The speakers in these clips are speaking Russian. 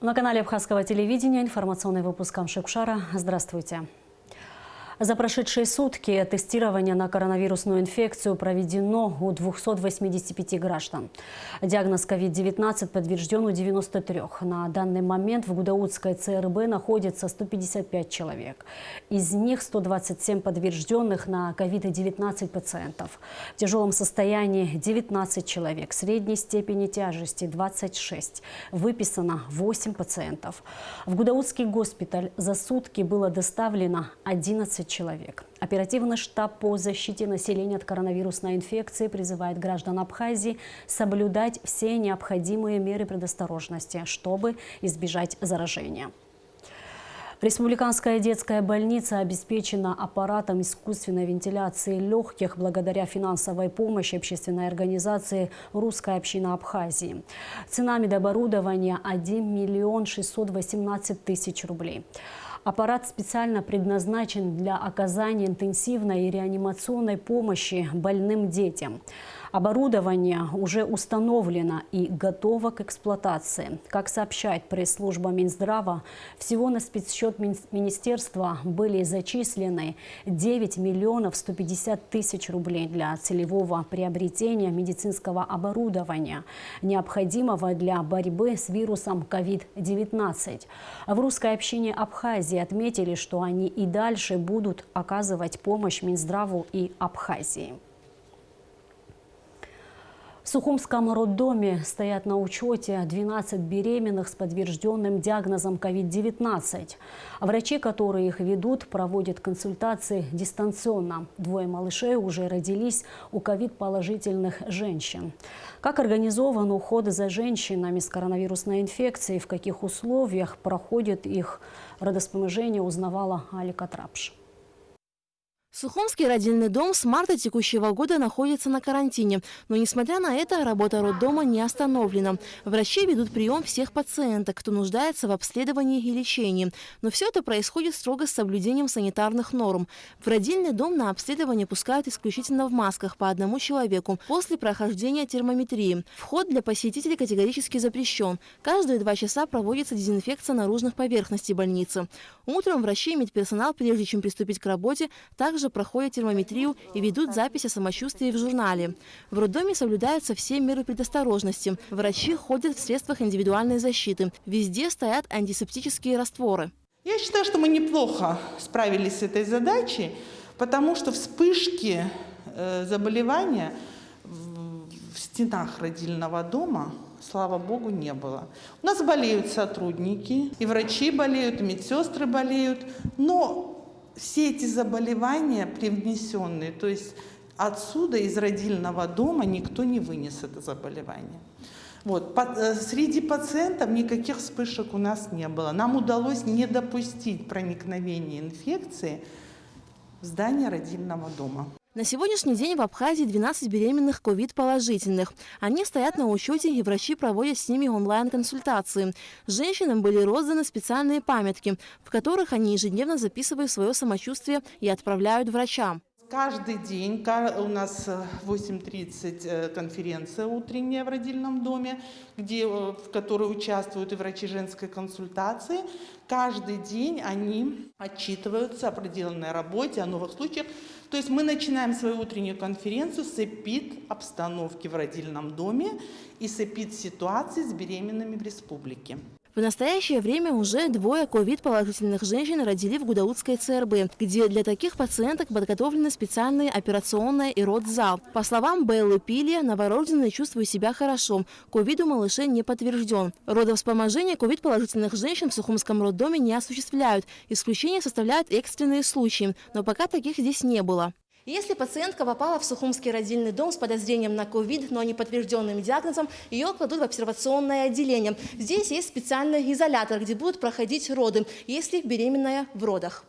На канале Абхазского телевидения информационный выпуск Амшикшара. Здравствуйте. За прошедшие сутки тестирование на коронавирусную инфекцию проведено у 285 граждан. Диагноз COVID-19 подтвержден у 93. На данный момент в Гудаутской ЦРБ находится 155 человек. Из них 127 подтвержденных на COVID-19 пациентов. В тяжелом состоянии 19 человек, средней степени тяжести 26. Выписано 8 пациентов. В Гудаутский госпиталь за сутки было доставлено 11 человек. Оперативный штаб по защите населения от коронавирусной инфекции призывает граждан Абхазии соблюдать все необходимые меры предосторожности, чтобы избежать заражения. Республиканская детская больница обеспечена аппаратом искусственной вентиляции легких благодаря финансовой помощи общественной организации «Русская община Абхазии». Цена медоборудования – 1 618 000 рублей. Аппарат специально предназначен для оказания интенсивной и реанимационной помощи больным детям. Оборудование уже установлено и готово к эксплуатации. Как сообщает пресс-служба Минздрава, всего на спецсчет министерства были зачислены 9 150 000 рублей для целевого приобретения медицинского оборудования, необходимого для борьбы с вирусом COVID-19. В русской общине Абхазии отметили, что они и дальше будут оказывать помощь Минздраву и Абхазии. В Сухумском роддоме стоят на учете 12 беременных с подтвержденным диагнозом COVID-19. Врачи, которые их ведут, проводят консультации дистанционно. 2 малышей уже родились у COVID-положительных женщин. Как организован уход за женщинами с коронавирусной инфекцией, в каких условиях проходит их родовспоможение, узнавала Алика Трапш. Сухумский родильный дом с марта текущего года находится на карантине. Но, несмотря на это, работа роддома не остановлена. Врачи ведут прием всех пациенток, кто нуждается в обследовании и лечении. Но все это происходит строго с соблюдением санитарных норм. В родильный дом на обследование пускают исключительно в масках по 1 человеку после прохождения термометрии. Вход для посетителей категорически запрещен. Каждые 2 часа проводится дезинфекция наружных поверхностей больницы. Утром врачи и медперсонал, прежде чем приступить к работе, также проходят термометрию и ведут запись о самочувствии в журнале. В роддоме соблюдаются все меры предосторожности. Врачи ходят в средствах индивидуальной защиты. Везде стоят антисептические растворы. Я считаю, что мы неплохо справились с этой задачей, потому что вспышки заболевания в стенах родильного дома, слава богу, не было. У нас болеют сотрудники, и врачи болеют, и медсестры болеют, но все эти заболевания привнесенные, то есть отсюда, из родильного дома, никто не вынес это заболевание. Вот. Среди пациентов никаких вспышек у нас не было. Нам удалось не допустить проникновения инфекции в здание родильного дома. На сегодняшний день в Абхазии 12 беременных COVID-положительных. Они стоят на учете, и врачи проводят с ними онлайн-консультации. Женщинам были розданы специальные памятки, в которых они ежедневно записывают свое самочувствие и отправляют врачам. Каждый день у нас в 8:30 конференция утренняя в родильном доме, в которой участвуют и врачи женской консультации. Каждый день они отчитываются о проделанной работе, о новых случаях. То есть мы начинаем свою утреннюю конференцию с эпид-обстановки в родильном доме и с эпид-ситуации с беременными в республике. В настоящее время уже 2 COVID-положительных женщин родили в Гудаутской ЦРБ, где для таких пациенток подготовлены специальные операционная и родзал. По словам Беллы Пилия, новорожденные чувствуют себя хорошо. ковид у малышей не подтвержден. Родовспоможение COVID-положительных женщин в Сухумском роддоме не осуществляют. Исключение составляют экстренные случаи, но пока таких здесь не было. Если пациентка попала в Сухумский родильный дом с подозрением на ковид, но не подтвержденным диагнозом, ее кладут в обсервационное отделение. Здесь есть специальный изолятор, где будут проходить роды, если беременная в родах.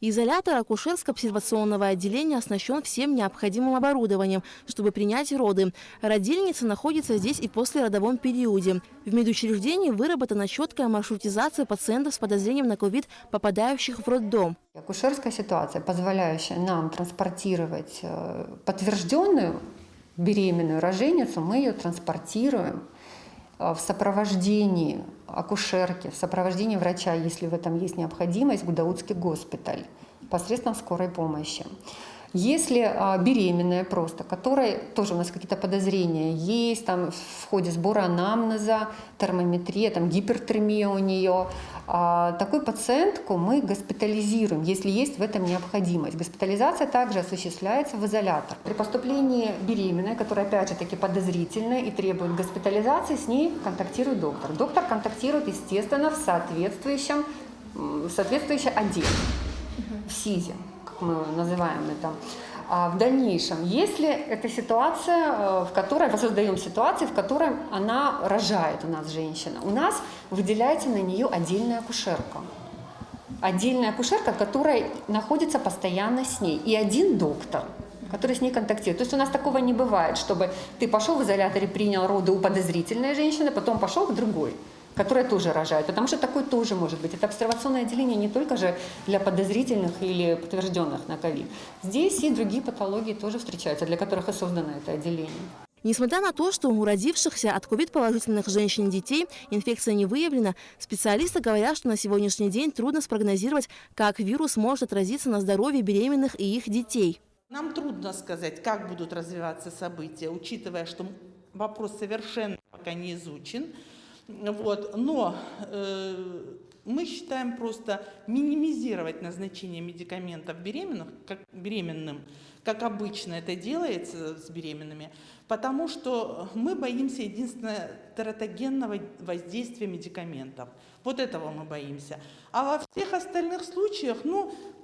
Изолятор акушерско-обсервационного отделения оснащен всем необходимым оборудованием, чтобы принять роды. Родильница находится здесь и после родовом периоде. В медучреждении выработана четкая маршрутизация пациентов с подозрением на ковид, попадающих в роддом. Акушерская ситуация, позволяющая нам транспортировать подтвержденную беременную роженицу, мы ее транспортируем в сопровождении акушерки, в сопровождении врача, если в этом есть необходимость, в Гудаутский госпиталь посредством скорой помощи. Если беременная просто, которой тоже у нас какие-то подозрения есть, там в ходе сбора анамнеза, термометрия, там гипертермия у нее, такую пациентку мы госпитализируем, если есть в этом необходимость. Госпитализация также осуществляется в изолятор. При поступлении беременной, которая опять же таки подозрительная и требует госпитализации, с ней контактирует доктор. Доктор контактирует, естественно, в соответствующем отделе, в СИЗе, мы называем это. А в дальнейшем, если это ситуация, в которой создаем ситуации, в которой она рожает у нас женщина, у нас выделяется на нее отдельная акушерка. Отдельная акушерка, которая находится постоянно с ней. И один доктор, который с ней контактирует. То есть у нас такого не бывает, чтобы ты пошел в изоляторе, принял роды у подозрительной женщины, потом пошел к другой, которая тоже рожает, потому что такое тоже может быть. Это обсервационное отделение не только же для подозрительных или подтвержденных на ковид. Здесь и другие патологии тоже встречаются, для которых и создано это отделение. Несмотря на то, что у родившихся от ковид-положительных женщин и детей инфекция не выявлена, специалисты говорят, что на сегодняшний день трудно спрогнозировать, как вирус может отразиться на здоровье беременных и их детей. Нам трудно сказать, как будут развиваться события, учитывая, что вопрос совершенно пока не изучен. Вот. Но мы считаем просто минимизировать назначение медикаментов беременным, как обычно это делается с беременными, потому что мы боимся единственного тератогенного воздействия медикаментов. Вот этого мы боимся. А во всех остальных случаях,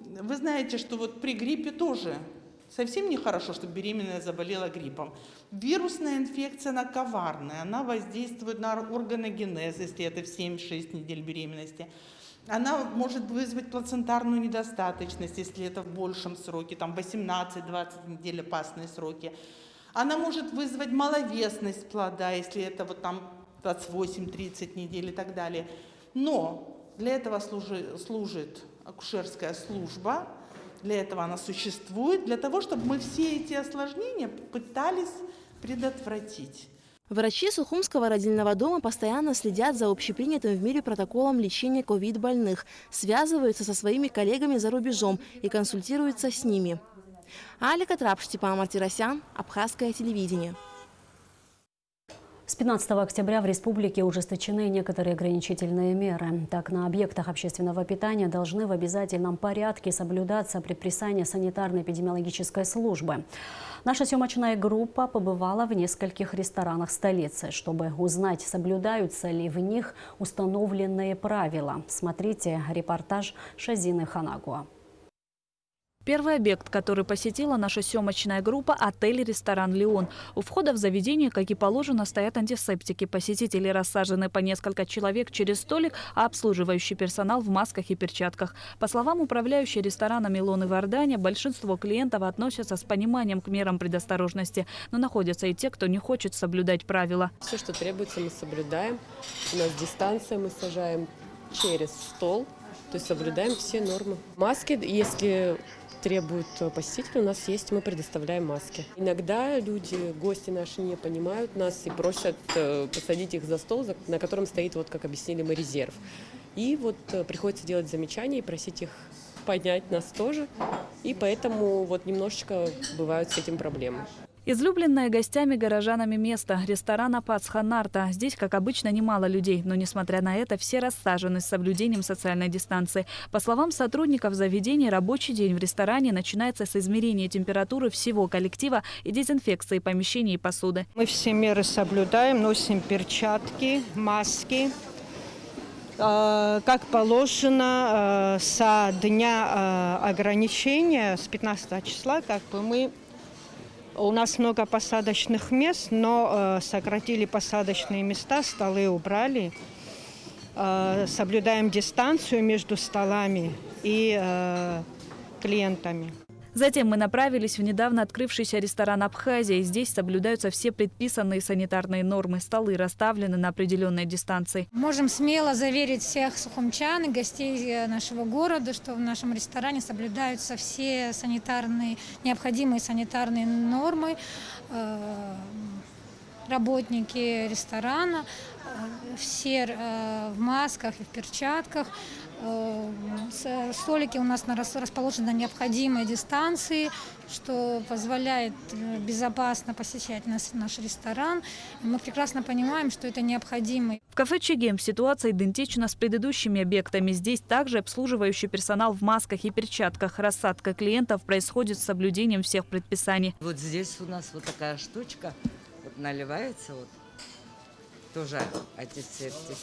вы знаете, что вот при гриппе тоже совсем нехорошо, чтобы беременная заболела гриппом. Вирусная инфекция, она коварная, она воздействует на органогенез, если это в 7-6 недель беременности. Она может вызвать плацентарную недостаточность, если это в большем сроке, там 18-20 недель опасные сроки. Она может вызвать маловесность плода, если это вот там 28-30 недель и так далее. Но для этого служит акушерская служба. Для этого она существует, для того, чтобы мы все эти осложнения пытались предотвратить. Врачи Сухумского родильного дома постоянно следят за общепринятым в мире протоколом лечения ковид-больных, связываются со своими коллегами за рубежом и консультируются с ними. Алика Трап, Степан Мартиросян, Абхазское телевидение. С 15 октября в республике ужесточены некоторые ограничительные меры. Так, на объектах общественного питания должны в обязательном порядке соблюдаться предписания санитарно-эпидемиологической службы. Наша съемочная группа побывала в нескольких ресторанах столицы, чтобы узнать, соблюдаются ли в них установленные правила. Смотрите репортаж Шазины Ханагуа. Первый объект, который посетила наша съемочная группа – отель-ресторан «Леон». У входа в заведение, как и положено, стоят антисептики. Посетители рассажены по несколько человек через столик, а обслуживающий персонал в масках и перчатках. По словам управляющей рестораном «Илоны» в Иордане, большинство клиентов относятся с пониманием к мерам предосторожности. Но находятся и те, кто не хочет соблюдать правила. Все, что требуется, мы соблюдаем. У нас дистанция, мы сажаем через стол, то есть соблюдаем все нормы. Маски, если требуют посетители, у нас есть, мы предоставляем маски. Иногда люди, гости наши не понимают нас и просят посадить их за стол, на котором стоит, вот как объяснили мы, резерв. И вот приходится делать замечания и просить их поднять нас тоже. И поэтому вот немножечко бывают с этим проблемы. Излюбленное гостями-горожанами место – ресторан Апац-Ханарта. Здесь, как обычно, немало людей, но, несмотря на это, все рассажены с соблюдением социальной дистанции. По словам сотрудников заведения, рабочий день в ресторане начинается с измерения температуры всего коллектива и дезинфекции помещений и посуды. Мы все меры соблюдаем, носим перчатки, маски. Как положено, со дня ограничения, с 15 числа, у нас много посадочных мест, но сократили посадочные места, столы убрали. Соблюдаем дистанцию между столами и клиентами. Затем мы направились в недавно открывшийся ресторан «Абхазия». Здесь соблюдаются все предписанные санитарные нормы. Столы расставлены на определенной дистанции. Можем смело заверить всех сухумчан и гостей нашего города, что в нашем ресторане соблюдаются все необходимые санитарные нормы. работники ресторана, все в масках и в перчатках. Столики у нас расположены на необходимой дистанции, что позволяет безопасно посещать наш ресторан. Мы прекрасно понимаем, что это необходимо. В кафе «Чегем» ситуация идентична с предыдущими объектами. Здесь также обслуживающий персонал в масках и перчатках. Рассадка клиентов происходит с соблюдением всех предписаний. Вот здесь у нас вот такая штучка, вот наливается, вот тоже антисептик.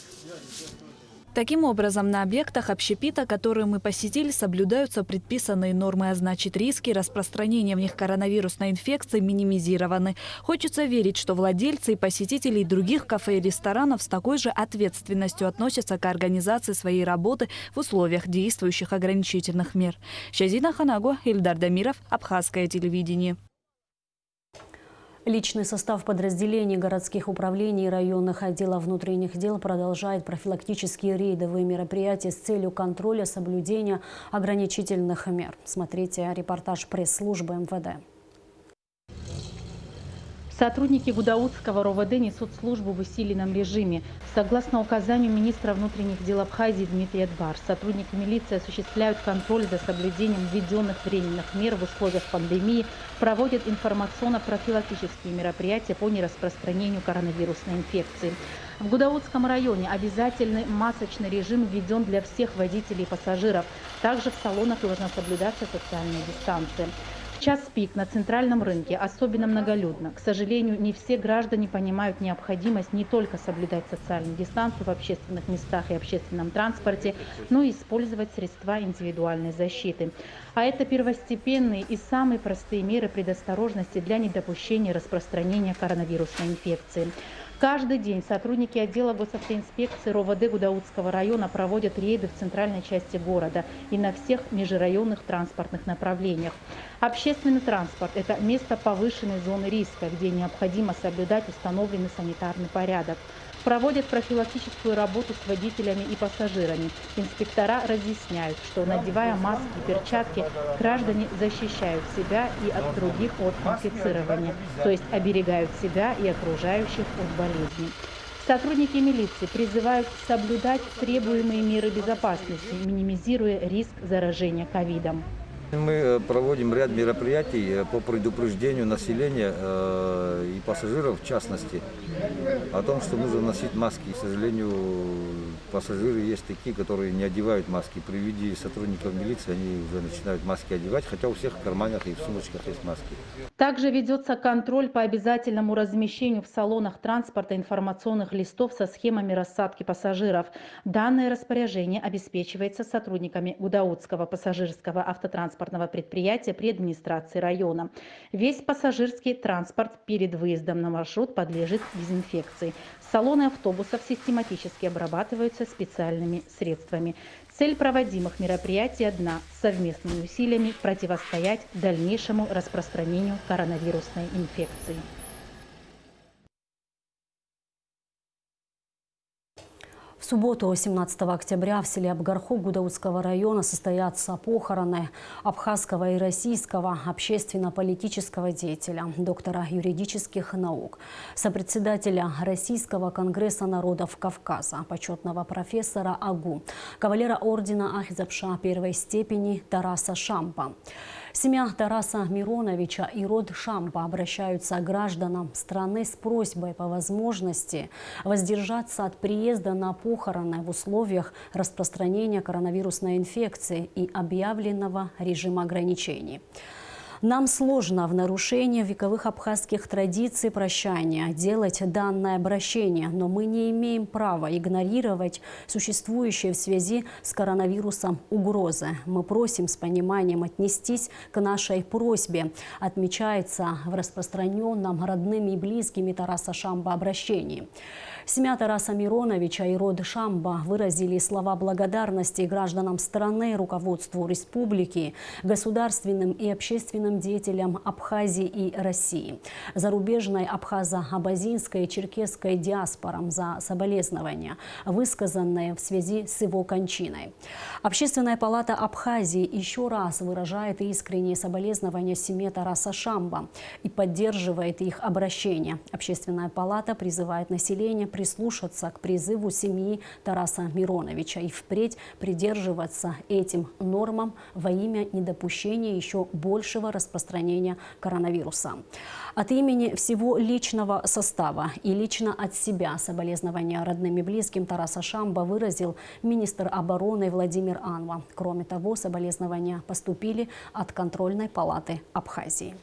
Таким образом, на объектах общепита, которые мы посетили, соблюдаются предписанные нормы, а значит, риски распространения в них коронавирусной инфекции минимизированы. Хочется верить, что владельцы и посетители других кафе и ресторанов с такой же ответственностью относятся к организации своей работы в условиях действующих ограничительных мер. Шазина Ханаго, Ильдар Дамиров, Абхазское телевидение. Личный состав подразделений городских управлений и районных отделов внутренних дел продолжает профилактические рейдовые мероприятия с целью контроля соблюдения ограничительных мер. Смотрите репортаж пресс-службы МВД. Сотрудники Гудаутского РОВД несут службу в усиленном режиме. Согласно указанию министра внутренних дел Абхазии Дмитрия Двар, сотрудники милиции осуществляют контроль за соблюдением введенных временных мер в условиях пандемии, проводят информационно-профилактические мероприятия по нераспространению коронавирусной инфекции. В Гудаутском районе обязательный масочный режим введен для всех водителей и пассажиров. Также в салонах должна соблюдаться социальная дистанция. В час пик на центральном рынке особенно многолюдно. К сожалению, не все граждане понимают необходимость не только соблюдать социальную дистанцию в общественных местах и общественном транспорте, но и использовать средства индивидуальной защиты. А это первостепенные и самые простые меры предосторожности для недопущения распространения коронавирусной инфекции. Каждый день сотрудники отдела госавтоинспекции РОВД Гудаутского района проводят рейды в центральной части города и на всех межрайонных транспортных направлениях. Общественный транспорт – это место повышенной зоны риска, где необходимо соблюдать установленный санитарный порядок. Проводят профилактическую работу с водителями и пассажирами. Инспектора разъясняют, что, надевая маски и перчатки, граждане защищают себя и от других от инфицирования, то есть оберегают себя и окружающих от болезней. Сотрудники милиции призывают соблюдать требуемые меры безопасности, минимизируя риск заражения ковидом. Мы проводим ряд мероприятий по предупреждению населения и пассажиров в частности о том, что нужно носить маски. К сожалению, пассажиры есть такие, которые не одевают маски. При виде сотрудников милиции они уже начинают маски одевать, хотя у всех в карманах и в сумочках есть маски. Также ведется контроль по обязательному размещению в салонах транспорта информационных листов со схемами рассадки пассажиров. Данное распоряжение обеспечивается сотрудниками Гудаутского пассажирского автотранспортного предприятия при администрации района. Весь пассажирский транспорт перед выездом на маршрут подлежит дезинфекции. Салоны автобусов систематически обрабатываются специальными средствами. Цель проводимых мероприятий одна – совместными усилиями противостоять дальнейшему распространению коронавирусной инфекции. В субботу, 17 октября, в селе Абгарху Гудаутского района состоятся похороны абхазского и российского общественно-политического деятеля, доктора юридических наук, сопредседателя Российского конгресса народов Кавказа, почетного профессора АГУ, кавалера ордена Ахзапша первой степени Тараса Шампа. Семья Тараса Мироновича и род Шампа обращаются к гражданам страны с просьбой по возможности воздержаться от приезда на похороны в условиях распространения коронавирусной инфекции и объявленного режима ограничений. Нам сложно в нарушение вековых абхазских традиций прощания делать данное обращение, но мы не имеем права игнорировать существующие в связи с коронавирусом угрозы. Мы просим с пониманием отнестись к нашей просьбе, отмечается в распространенном родными и близкими Тараса Шампа обращении. Семья Тараса Мироновича и род Шамба выразили слова благодарности гражданам страны, руководству республики, государственным и общественным деятелям Абхазии и России, зарубежной абхазо-абазинской и черкесской диаспорам за соболезнования, высказанные в связи с его кончиной. Общественная палата Абхазии еще раз выражает искренние соболезнования семье Тараса Шамба и поддерживает их обращение. Общественная палата призывает население прислушаться к призыву семьи Тараса Мироновича и впредь придерживаться этим нормам во имя недопущения еще большего распространения коронавируса. От имени всего личного состава и лично от себя соболезнования родным и близким Тараса Шамба выразил министр обороны Владимир Анва. Кроме того, соболезнования поступили от контрольной палаты Абхазии.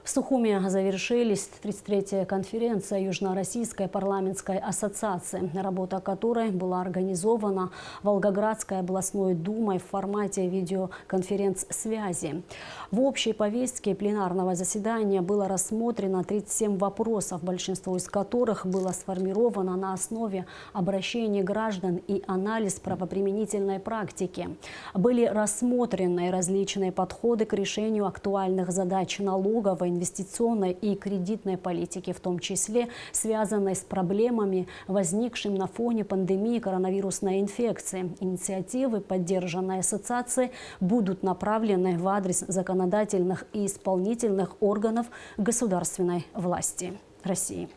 В Сухуми завершилась 33-я конференция Южно-Российской парламентской ассоциации, работа которой была организована Волгоградской областной думой в формате видеоконференц-связи. В общей повестке пленарного заседания было рассмотрено 37 вопросов, большинство из которых было сформировано на основе обращений граждан и анализ правоприменительной практики. Были рассмотрены различные подходы к решению актуальных задач налоговой, инвестиционной и кредитной политики, в том числе связанной с проблемами, возникшими на фоне пандемии коронавирусной инфекции. Инициативы, поддержанные ассоциацией, будут направлены в адрес законодательных и исполнительных органов государственной власти России.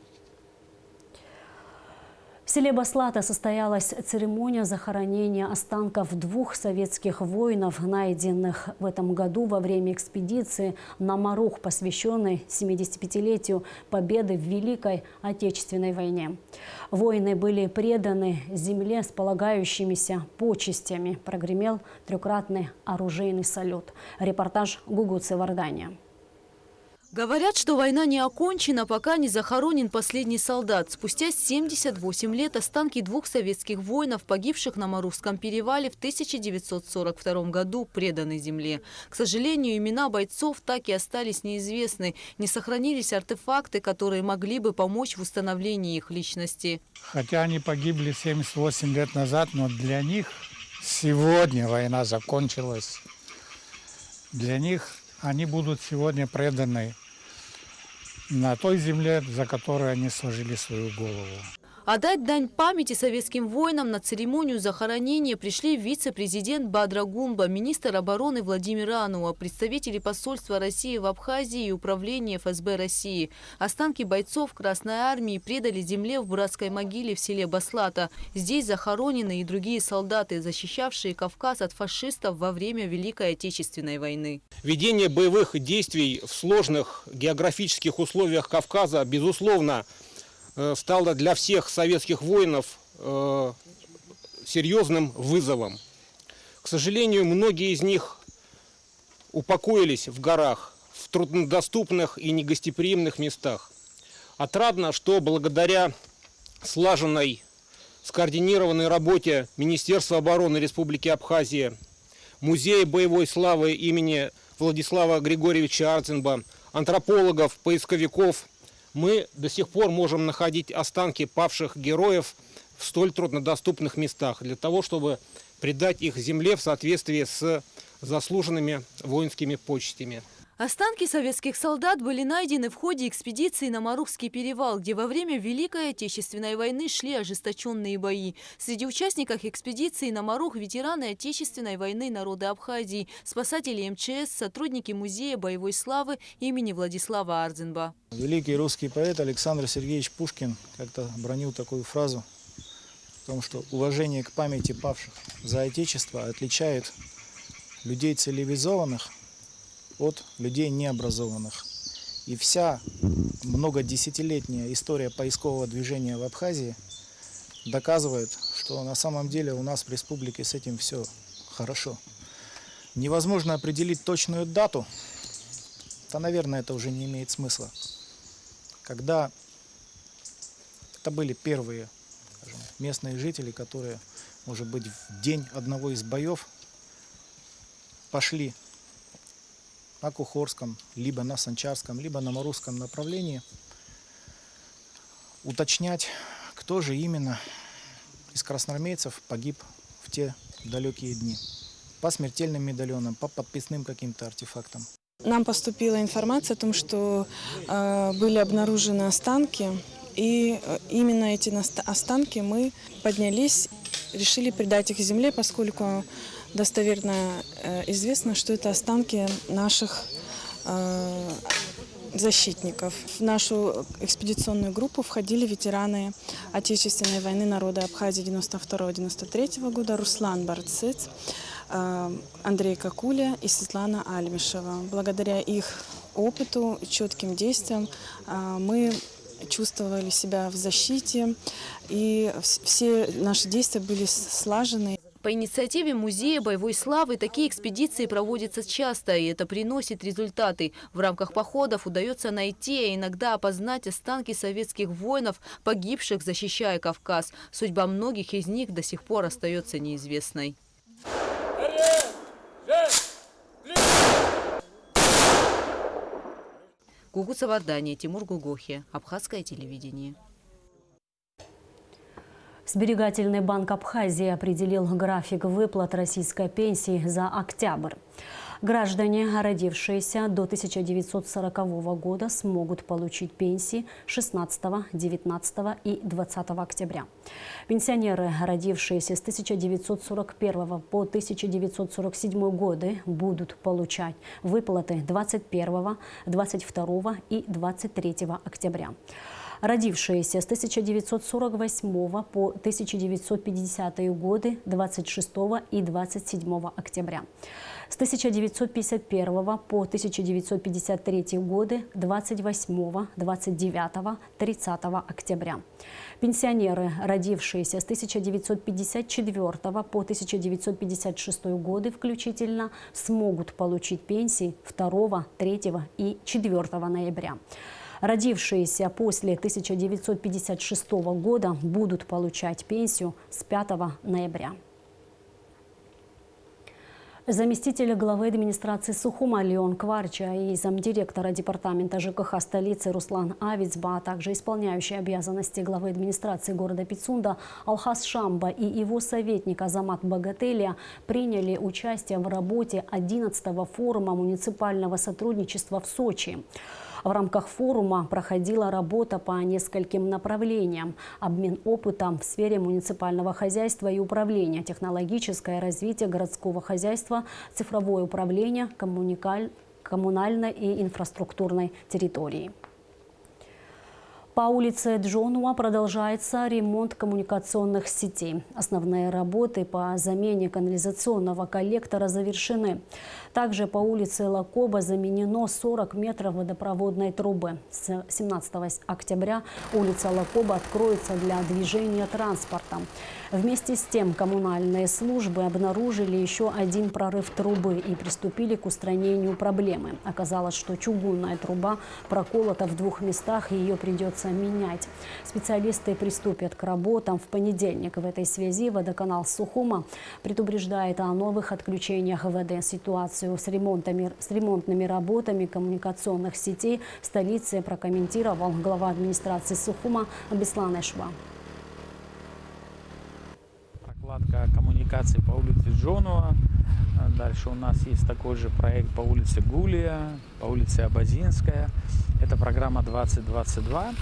В селе Баслата состоялась церемония захоронения останков 2 советских воинов, найденных в этом году во время экспедиции на Марух, посвященной 75-летию победы в Великой Отечественной войне. Воины были преданы земле с полагающимися почестями. Прогремел 3-кратный оружейный салют. Репортаж Гугуцы Вардания. Говорят, что война не окончена, пока не захоронен последний солдат. Спустя 78 лет останки 2 советских воинов, погибших на Марухском перевале в 1942 году, преданы земле. К сожалению, имена бойцов так и остались неизвестны. Не сохранились артефакты, которые могли бы помочь в установлении их личности. Хотя они погибли 78 лет назад, но для них сегодня война закончилась. Для них они будут сегодня преданы на той земле, за которой они сложили свою голову. Отдать дань памяти советским воинам на церемонию захоронения пришли вице-президент Бадра Гунба, министр обороны Владимир Ануа, представители посольства России в Абхазии и управления ФСБ России. Останки бойцов Красной Армии предали земле в братской могиле в селе Баслата. Здесь захоронены и другие солдаты, защищавшие Кавказ от фашистов во время Великой Отечественной войны. Ведение боевых действий в сложных географических условиях Кавказа, безусловно, стало для всех советских воинов серьезным вызовом. К сожалению, многие из них упокоились в горах, в труднодоступных и негостеприимных местах. Отрадно, что благодаря слаженной, скоординированной работе Министерства обороны Республики Абхазия, Музея боевой славы имени Владислава Григорьевича Арцинба, антропологов, поисковиков, мы до сих пор можем находить останки павших героев в столь труднодоступных местах, для того, чтобы предать их земле в соответствии с заслуженными воинскими почестями. Останки советских солдат были найдены в ходе экспедиции на Марухский перевал, где во время Великой Отечественной войны шли ожесточенные бои. Среди участников экспедиции на Марух ветераны Отечественной войны народа Абхазии, спасатели МЧС, сотрудники Музея боевой славы имени Владислава Арцинба. Великий русский поэт Александр Сергеевич Пушкин как-то бронил такую фразу о том, что уважение к памяти павших за Отечество отличает людей цивилизованных от людей необразованных. И вся многодесятилетняя история поискового движения в Абхазии доказывает, что на самом деле у нас в республике с этим все хорошо. Невозможно определить точную дату, то, наверное, это уже не имеет смысла. Когда это были первые, скажем, местные жители, которые, может быть, в день одного из боев пошли на Кухорском, либо на Санчарском, либо на Марухском направлении уточнять, кто же именно из красноармейцев погиб в те далекие дни. По смертельным медальонам, по подписным каким-то артефактам. Нам поступила информация о том, что были обнаружены останки, и именно эти останки мы поднялись, решили предать их земле, поскольку достоверно известно, что это останки наших защитников. В нашу экспедиционную группу входили ветераны Отечественной войны народа Абхазии 92-93 года, Руслан Барцец, Андрей Какуля и Светлана Альмишева. Благодаря их опыту и четким действиям мы чувствовали себя в защите, и все наши действия были слажены. По инициативе Музея боевой славы такие экспедиции проводятся часто, и это приносит результаты. В рамках походов удается найти, а иногда опознать останки советских воинов, погибших, защищая Кавказ. Судьба многих из них до сих пор остается неизвестной. Гугуца Вардания, Тимур Гугохи, Абхазское телевидение. Сберегательный банк Абхазии определил график выплат российской пенсии за октябрь. Граждане, родившиеся до 1940 года, смогут получить пенсии 16, 19 и 20 октября. Пенсионеры, родившиеся с 1941 по 1947 годы, будут получать выплаты 21, 22 и 23 октября. Родившиеся с 1948 по 1950 годы 26 и 27 октября. С 1951 по 1953 годы 28, 29, 30 октября. Пенсионеры, родившиеся с 1954 по 1956 годы включительно, смогут получить пенсии 2, 3 и 4 ноября. Родившиеся после 1956 года будут получать пенсию с 5 ноября. Заместитель главы администрации Сухума Леон Кварча и замдиректора департамента ЖКХ столицы Руслан Авицба, а также исполняющий обязанности главы администрации города Пицунда Алхас Шамба и его советник Азамат Багателия приняли участие в работе 11-го форума муниципального сотрудничества в Сочи. В рамках форума проходила работа по нескольким направлениям: обмен опытом в сфере муниципального хозяйства и управления, технологическое развитие городского хозяйства, цифровое управление, коммунальной и инфраструктурной территории. По улице Джонуа продолжается ремонт коммуникационных сетей. Основные работы по замене канализационного коллектора завершены. Также по улице Лакоба заменено 40 метров водопроводной трубы. С 17 октября улица Лакоба откроется для движения транспорта. Вместе с тем коммунальные службы обнаружили еще один прорыв трубы и приступили к устранению проблемы. Оказалось, что чугунная труба проколота в 2 местах, и ее придется менять. Специалисты приступят к работам в понедельник. В этой связи водоканал Сухума предупреждает о новых отключениях ВД. Ситуацию с ремонтными работами коммуникационных сетей в столице прокомментировал глава администрации Сухума Беслан Эшва. Прокладка коммуникаций по улице Джонуа. Дальше у нас есть такой же проект по улице Гулия, по улице Абазинская. Это программа 2022,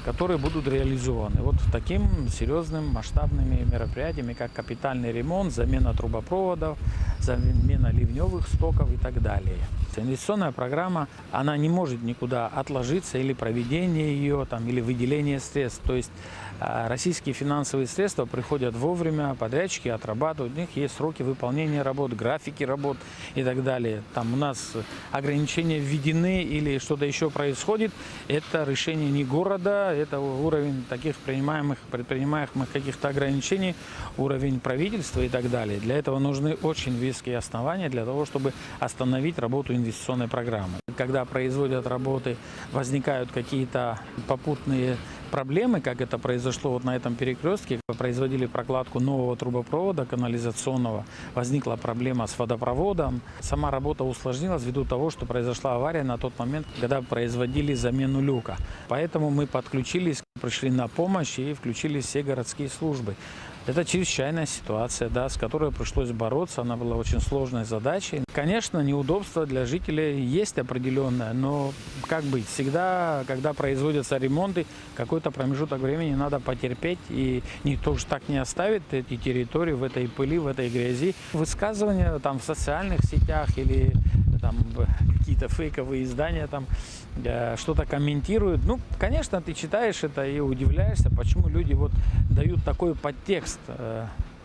которые будут реализованы вот таким серьезным масштабными мероприятиями, как капитальный ремонт, замена трубопроводов, замена ливневых стоков и так далее. Инвестиционная программа, она не может никуда отложиться, или проведение ее, или выделение средств. То есть российские финансовые средства приходят вовремя, подрядчики отрабатывают, у них есть сроки выполнения работ, графики работ и так далее. Там у нас ограничения введены или что-то еще происходит, это решение не города, это уровень таких предпринимаемых каких-то ограничений, уровень правительства и так далее. Для этого нужны очень веские основания для того, чтобы остановить работу инвестиционной программы. Когда производят работы, возникают какие-то попутные проблемы, как это произошло вот на этом перекрестке. Производили прокладку нового трубопровода канализационного. Возникла проблема с водопроводом. Сама работа усложнилась ввиду того, что произошла авария на тот момент, когда производили замену люка. Поэтому мы подключились, пришли на помощь и включили все городские службы. Это чрезвычайная ситуация, да, с которой пришлось бороться. Она была очень сложной задачей. Конечно, неудобства для жителей есть определенное, но как быть? Всегда, когда производятся ремонты, какой-то промежуток времени надо потерпеть, и никто же так не оставит эти территории в этой пыли, в этой грязи. Высказывания там в социальных сетях или там какие-то фейковые издания там что-то комментируют. Ну, конечно, ты читаешь это и удивляешься, почему люди вот дают такой подтекст,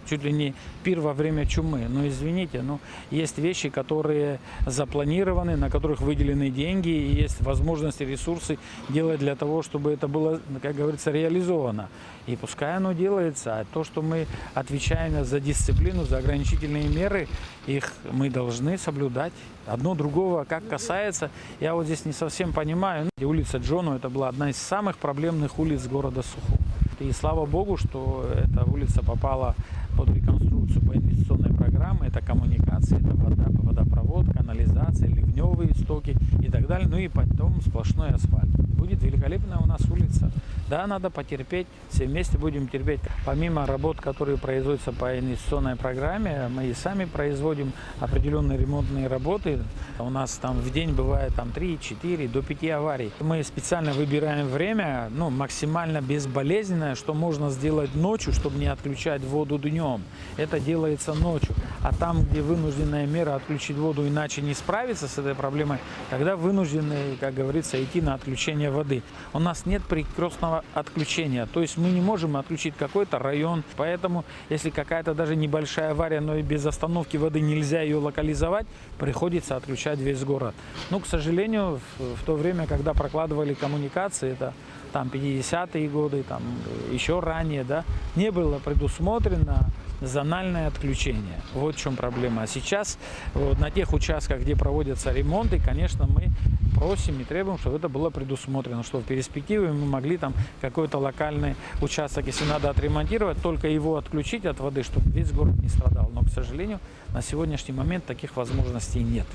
чуть ли не пир во время чумы. Но извините, но есть вещи, которые запланированы, на которых выделены деньги, и есть возможности, ресурсы делать для того, чтобы это было, как говорится, реализовано. И пускай оно делается, а то, что мы отвечаем за дисциплину, за ограничительные меры, их мы должны соблюдать. Одно другого как касается, я вот здесь не совсем понимаю. Улица Джону, это была одна из самых проблемных улиц города Сухум. И слава богу, что эта улица попала под реконструкцию по инвестиционной программе. Это коммуникации, это вода, водопровод, канализация, ливневые стоки и так далее. Ну и потом сплошной асфальт. Будет великолепная у нас улица. Да, надо потерпеть, все вместе будем терпеть. Помимо работ, которые производятся по инвестиционной программе, мы и сами производим определенные ремонтные работы. У нас там в день бывает там 3, 4, до 5 аварий. Мы специально выбираем время, максимально безболезненное, что можно сделать ночью, чтобы не отключать воду днем. Это делается ночью. А там, где вынужденная мера отключить воду, иначе не справиться с этой проблемой, тогда вынуждены, как говорится, идти на отключение воды. У нас нет перекрестного отключения, то есть мы не можем отключить какой-то район, поэтому если какая-то даже небольшая авария, но и без остановки воды нельзя ее локализовать, приходится отключать весь город. Но, к сожалению, в то время, когда прокладывали коммуникации, это там 50-е годы, там еще ранее, да, не было предусмотрено зональное отключение. Вот в чем проблема. А сейчас вот, на тех участках, где проводятся ремонты, конечно, мы просим и требуем, чтобы это было предусмотрено, что в перспективе мы могли там какой-то локальный участок, если надо отремонтировать, только его отключить от воды, чтобы весь город не страдал. Но, к сожалению, на сегодняшний момент таких возможностей нет.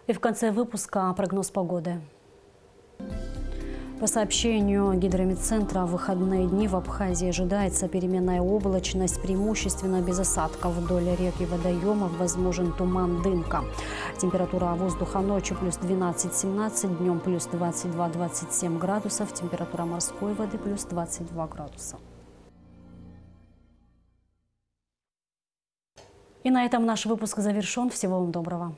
И в конце выпуска прогноз погоды. По сообщению Гидрометцентра, в выходные дни в Абхазии ожидается переменная облачность, преимущественно без осадков. Вдоль рек и водоемов возможен туман, дымка. Температура воздуха ночью плюс 12-17, днем плюс 22-27 градусов. Температура морской воды плюс 22 градуса. И на этом наш выпуск завершен. Всего вам доброго.